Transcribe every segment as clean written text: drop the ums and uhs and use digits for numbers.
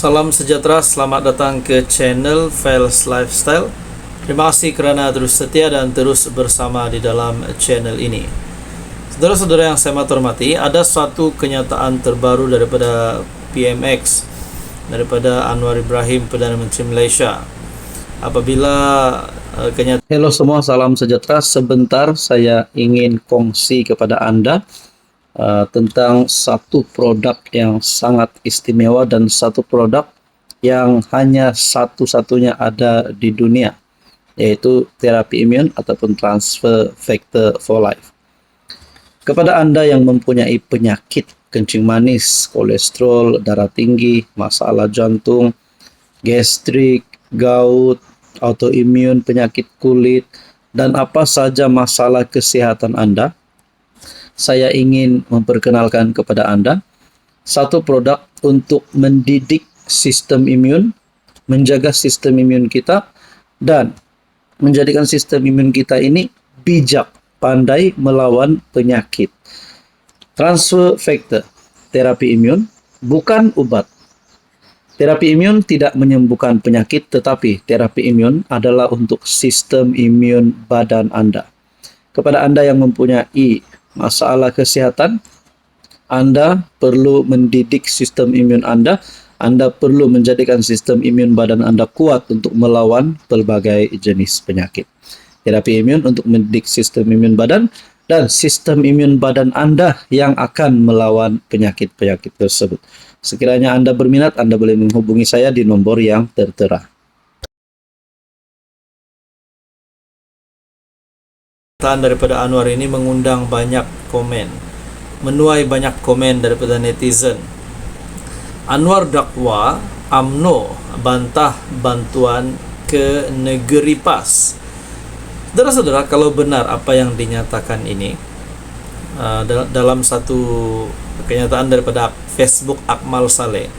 Salam sejahtera, selamat datang ke channel Fels Lifestyle. Terima kasih kerana terus setia dan terus bersama di dalam channel ini. Saudara-saudara yang saya hormati, ada suatu kenyataan terbaru daripada PMX, daripada Anwar Ibrahim, Perdana Menteri Malaysia. Apabila kenyataan... Hello semua, salam sejahtera. Sebentar saya ingin kongsi kepada Anda tentang satu produk yang sangat istimewa dan satu produk yang hanya satu-satunya ada di dunia, yaitu terapi imun ataupun transfer factor for life. Kepada Anda yang mempunyai penyakit kencing manis, kolesterol, darah tinggi, masalah jantung, gastrik, gout, autoimun, penyakit kulit, dan apa saja masalah kesehatan Anda, saya ingin memperkenalkan kepada Anda satu produk untuk mendidik sistem imun, menjaga sistem imun kita, dan menjadikan sistem imun kita ini bijak, pandai melawan penyakit. Transfer factor, terapi imun, bukan obat. Terapi imun tidak menyembuhkan penyakit, tetapi terapi imun adalah untuk sistem imun badan Anda. Kepada Anda yang mempunyai masalah kesehatan, Anda perlu mendidik sistem imun Anda. Anda perlu menjadikan sistem imun badan Anda kuat untuk melawan berbagai jenis penyakit. Terapi imun untuk mendidik sistem imun badan dan sistem imun badan Anda yang akan melawan penyakit-penyakit tersebut. Sekiranya Anda berminat, Anda boleh menghubungi saya di nomor yang tertera. Daripada Anwar ini mengundang banyak komen, menuai banyak komen daripada netizen. Anwar dakwa UMNO bantah bantuan ke negeri PAS. Saudara-saudara, kalau benar apa yang dinyatakan ini, dalam satu kenyataan daripada Facebook Akmal Saleh,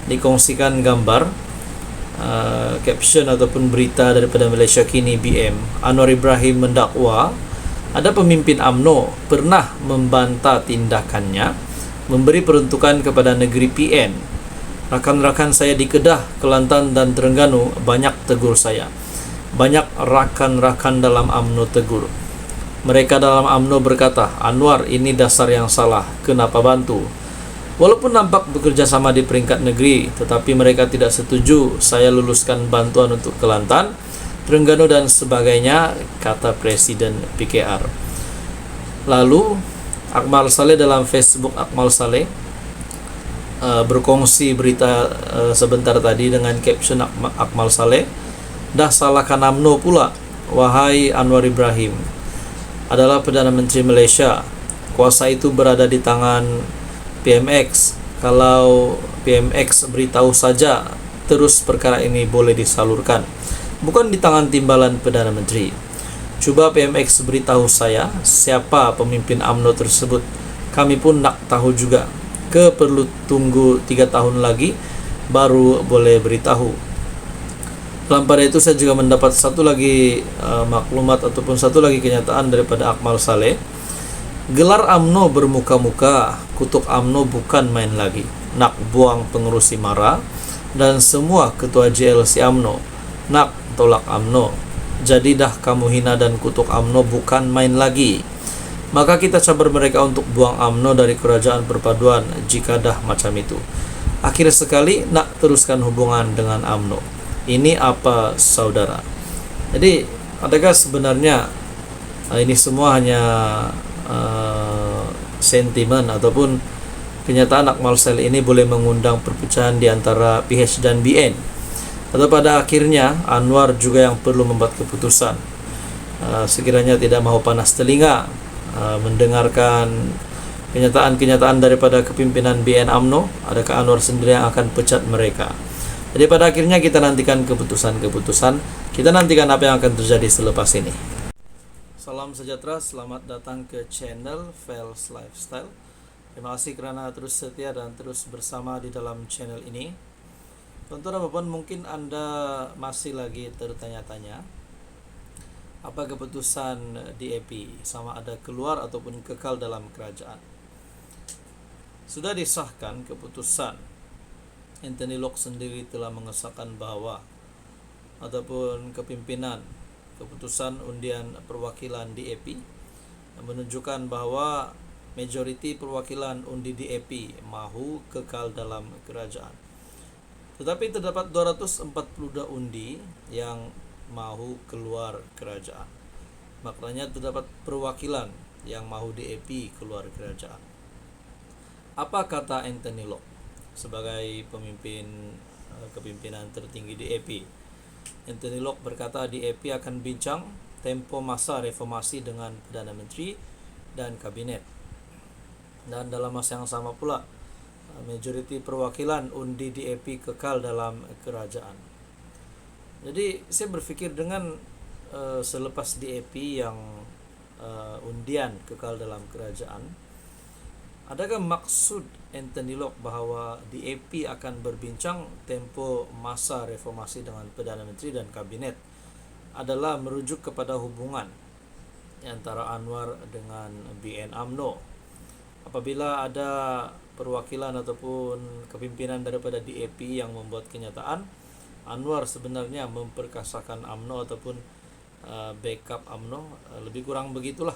dikongsikan gambar caption ataupun berita daripada Malaysia Kini BM. Anwar Ibrahim mendakwa ada pemimpin UMNO pernah membantah tindakannya memberi peruntukan kepada negeri PN. Rakan-rakan saya di Kedah, Kelantan dan Terengganu banyak tegur saya. Banyak rakan-rakan dalam UMNO tegur. Mereka dalam UMNO berkata, Anwar ini dasar yang salah, kenapa bantu? Walaupun nampak bekerja sama di peringkat negeri, tetapi mereka tidak setuju saya luluskan bantuan untuk Kelantan, Terengganu dan sebagainya, kata Presiden PKR. Lalu, Akmal Saleh dalam Facebook Akmal Saleh berkongsi berita sebentar tadi dengan caption Akmal Saleh, dah salahkan UMNO pula, wahai Anwar Ibrahim, adalah Perdana Menteri Malaysia. Kuasa itu berada di tangan PMX. Kalau PMX beritahu saja, terus perkara ini boleh disalurkan, bukan di tangan timbalan Perdana Menteri. Cuba PMX beritahu saya siapa pemimpin UMNO tersebut. Kami pun nak tahu juga. Perlu tunggu 3 tahun lagi baru boleh beritahu. Dalam pada itu saya juga mendapat satu lagi maklumat ataupun satu lagi kenyataan daripada Akmal Saleh. Gelar UMNO bermuka-muka, kutuk UMNO bukan main lagi. Nak buang pengurusi MARA dan semua ketua JLC UMNO. Nak tolak UMNO. Jadi dah kamu hina dan kutuk UMNO bukan main lagi. Maka kita cabar mereka untuk buang UMNO dari kerajaan perpaduan jika dah macam itu. Akhir sekali nak teruskan hubungan dengan UMNO. Ini apa saudara? Jadi adakah sebenarnya ini semua hanya sentimen ataupun kenyataan Akmal Saleh ini boleh mengundang perpecahan di antara PH dan BN, atau pada akhirnya Anwar juga yang perlu membuat keputusan. Sekiranya tidak mahu panas telinga mendengarkan kenyataan-kenyataan daripada kepimpinan BN UMNO, adakah Anwar sendiri yang akan pecat mereka? Jadi pada akhirnya kita nantikan keputusan-keputusan, kita nantikan apa yang akan terjadi selepas ini. Salam sejahtera, selamat datang ke channel Fels Lifestyle. Terima kasih kerana terus setia dan terus bersama di dalam channel ini. Tuan-tuan dan puan, mungkin Anda masih lagi tertanya-tanya apa keputusan DAP, sama ada keluar ataupun kekal dalam kerajaan. Sudah disahkan keputusan Anthony Locke sendiri telah mengesahkan bahwa ataupun kepimpinan keputusan undian perwakilan DAP menunjukkan bahwa majoriti perwakilan undi DAP mahu kekal dalam kerajaan. Tetapi terdapat 242 undi yang mahu keluar kerajaan. Maknanya terdapat perwakilan yang mahu DAP keluar kerajaan. Apa kata Anthony Locke sebagai pemimpin kepimpinan tertinggi DAP? Anthony Locke berkata DAP akan bincang tempo masa reformasi dengan Perdana Menteri dan Kabinet. Dan dalam masa yang sama pula, majoriti perwakilan undi DAP kekal dalam kerajaan. Jadi saya berpikir dengan selepas DAP yang undian kekal dalam kerajaan, adakah maksud Anthony Locke bahwa DAP akan berbincang tempo masa reformasi dengan Perdana Menteri dan Kabinet adalah merujuk kepada hubungan antara Anwar dengan BN UMNO? Apabila ada perwakilan ataupun kepimpinan daripada DAP yang membuat kenyataan Anwar sebenarnya memperkasakan UMNO ataupun backup UMNO, lebih kurang begitulah.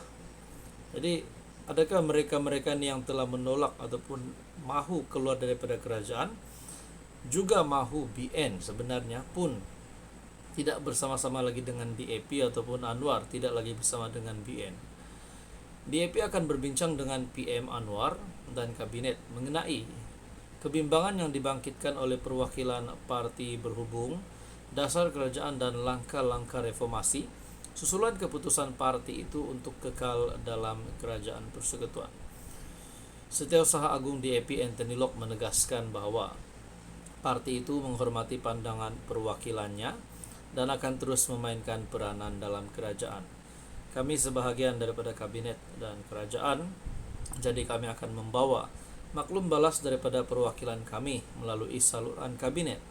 Jadi adakah mereka-mereka yang telah menolak ataupun mahu keluar daripada kerajaan juga mahu BN sebenarnya pun tidak bersama-sama lagi dengan DAP ataupun Anwar tidak lagi bersama dengan BN? DAP akan berbincang dengan PM Anwar dan Kabinet mengenai kebimbangan yang dibangkitkan oleh perwakilan parti berhubung, dasar kerajaan dan langkah-langkah reformasi susulan keputusan parti itu untuk kekal dalam kerajaan persekutuan. Setiausaha Agung DAP Anthony Locke menegaskan bahwa parti itu menghormati pandangan perwakilannya dan akan terus memainkan peranan dalam kerajaan. Kami sebahagian daripada kabinet dan kerajaan, jadi kami akan membawa maklum balas daripada perwakilan kami melalui saluran kabinet,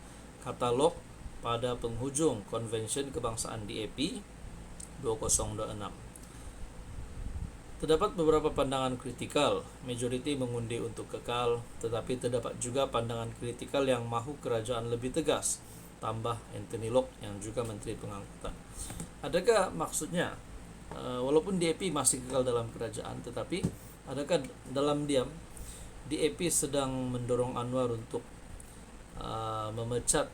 kata Locke pada penghujung Konvensyen Kebangsaan DAP 2026. Terdapat beberapa pandangan kritikal, majoriti mengundi untuk kekal, tetapi terdapat juga pandangan kritikal yang mahu kerajaan lebih tegas, tambah Anthony Locke yang juga Menteri Pengangkutan. Adakah maksudnya walaupun DAP masih kekal dalam kerajaan, tetapi adakah dalam diam DAP sedang mendorong Anwar untuk memecat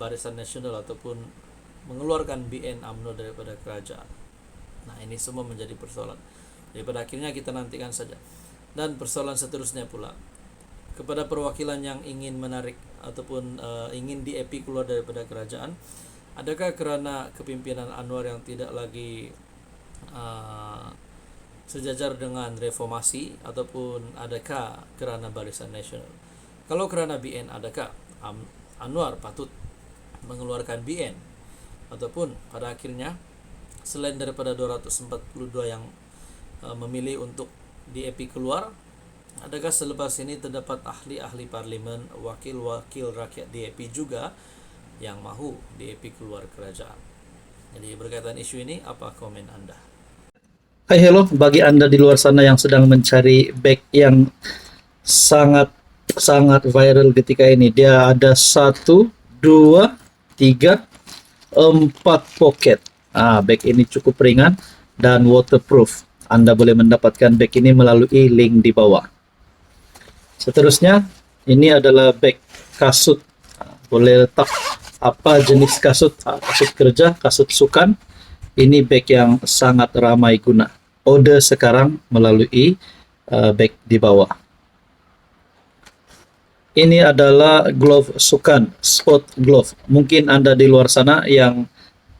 Barisan Nasional ataupun mengeluarkan BN UMNO daripada kerajaan? Nah, ini semua menjadi persoalan. Jadi pada akhirnya kita nantikan saja. Dan persoalan seterusnya pula, kepada perwakilan yang ingin menarik ataupun ingin DAP keluar daripada kerajaan, adakah kerana kepimpinan Anwar yang tidak lagi sejajar dengan reformasi ataupun adakah kerana Barisan Nasional? Kalau kerana BN, adakah Anwar patut mengeluarkan BN? Ataupun pada akhirnya selain daripada 242 yang memilih untuk DAP keluar, adakah selepas ini terdapat ahli-ahli parlimen, wakil-wakil rakyat DAP juga yang mahu DAP keluar kerajaan? Jadi berkaitan isu ini, apa komen Anda? Hai, hello, bagi Anda di luar sana yang sedang mencari bag yang sangat viral ketika ini, dia ada 1, 2, 3, 4 pocket. Bag ini cukup ringan dan waterproof. Anda boleh mendapatkan bag ini melalui link di bawah. Seterusnya, ini adalah bag kasut. Boleh letak apa jenis kasut, kasut kerja, kasut sukan. Ini bag yang sangat ramai guna. Order sekarang melalui bag di bawah. Ini adalah glove sukan, sport glove. Mungkin Anda di luar sana yang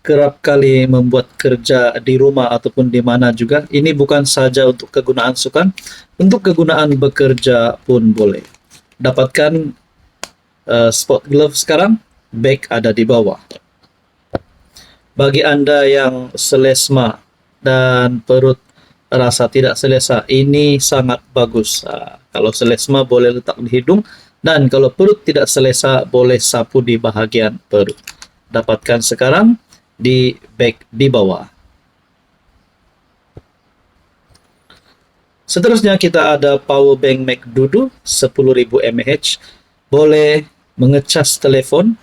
kerap kali membuat kerja di rumah ataupun di mana juga. Ini bukan saja untuk kegunaan sukan, untuk kegunaan bekerja pun boleh. Dapatkan sport glove sekarang, bag ada di bawah. Bagi Anda yang selesma dan perut rasa tidak selesa, ini sangat bagus. Kalau selesma boleh letak di hidung, dan kalau perut tidak selesa boleh sapu di bahagian perut. Dapatkan sekarang di bag di bawah. Seterusnya kita ada power bank MacDudu 10.000 mAh. Boleh mengecas telepon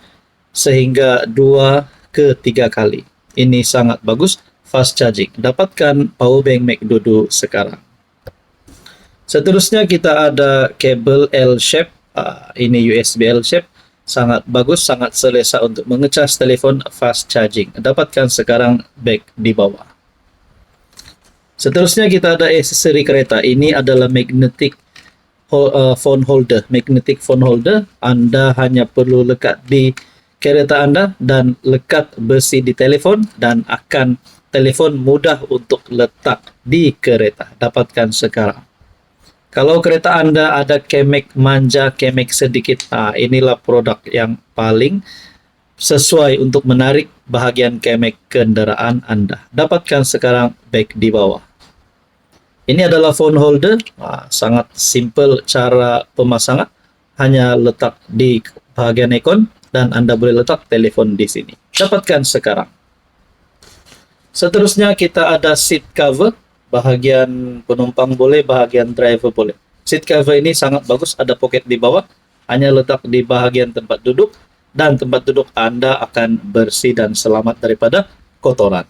sehingga 2 ke 3 kali. Ini sangat bagus, fast charging. Dapatkan power bank MacDodo sekarang. Seterusnya kita ada kabel L-shape. Ini USB L-shape. Sangat bagus, sangat selesa untuk mengecas telepon, fast charging. Dapatkan sekarang back di bawah. Seterusnya kita ada aksesori kereta. Ini adalah magnetic phone holder. Magnetic phone holder. Anda hanya perlu lekat di kereta Anda dan lekat besi di telefon dan akan telefon mudah untuk letak di kereta. Dapatkan sekarang. Kalau kereta Anda ada kemek manja, kemek sedikit, inilah produk yang paling sesuai untuk menarik bahagian kemek kendaraan Anda. Dapatkan sekarang back di bawah. Ini adalah phone holder, sangat simple cara pemasangan. Hanya letak di bahagian ikon dan Anda boleh letak telepon di sini. Dapatkan sekarang. Seterusnya kita ada seat cover. Bahagian penumpang boleh, bahagian driver boleh. Seat cover ini sangat bagus, ada pocket di bawah, hanya letak di bahagian tempat duduk, dan tempat duduk Anda akan bersih dan selamat daripada kotoran.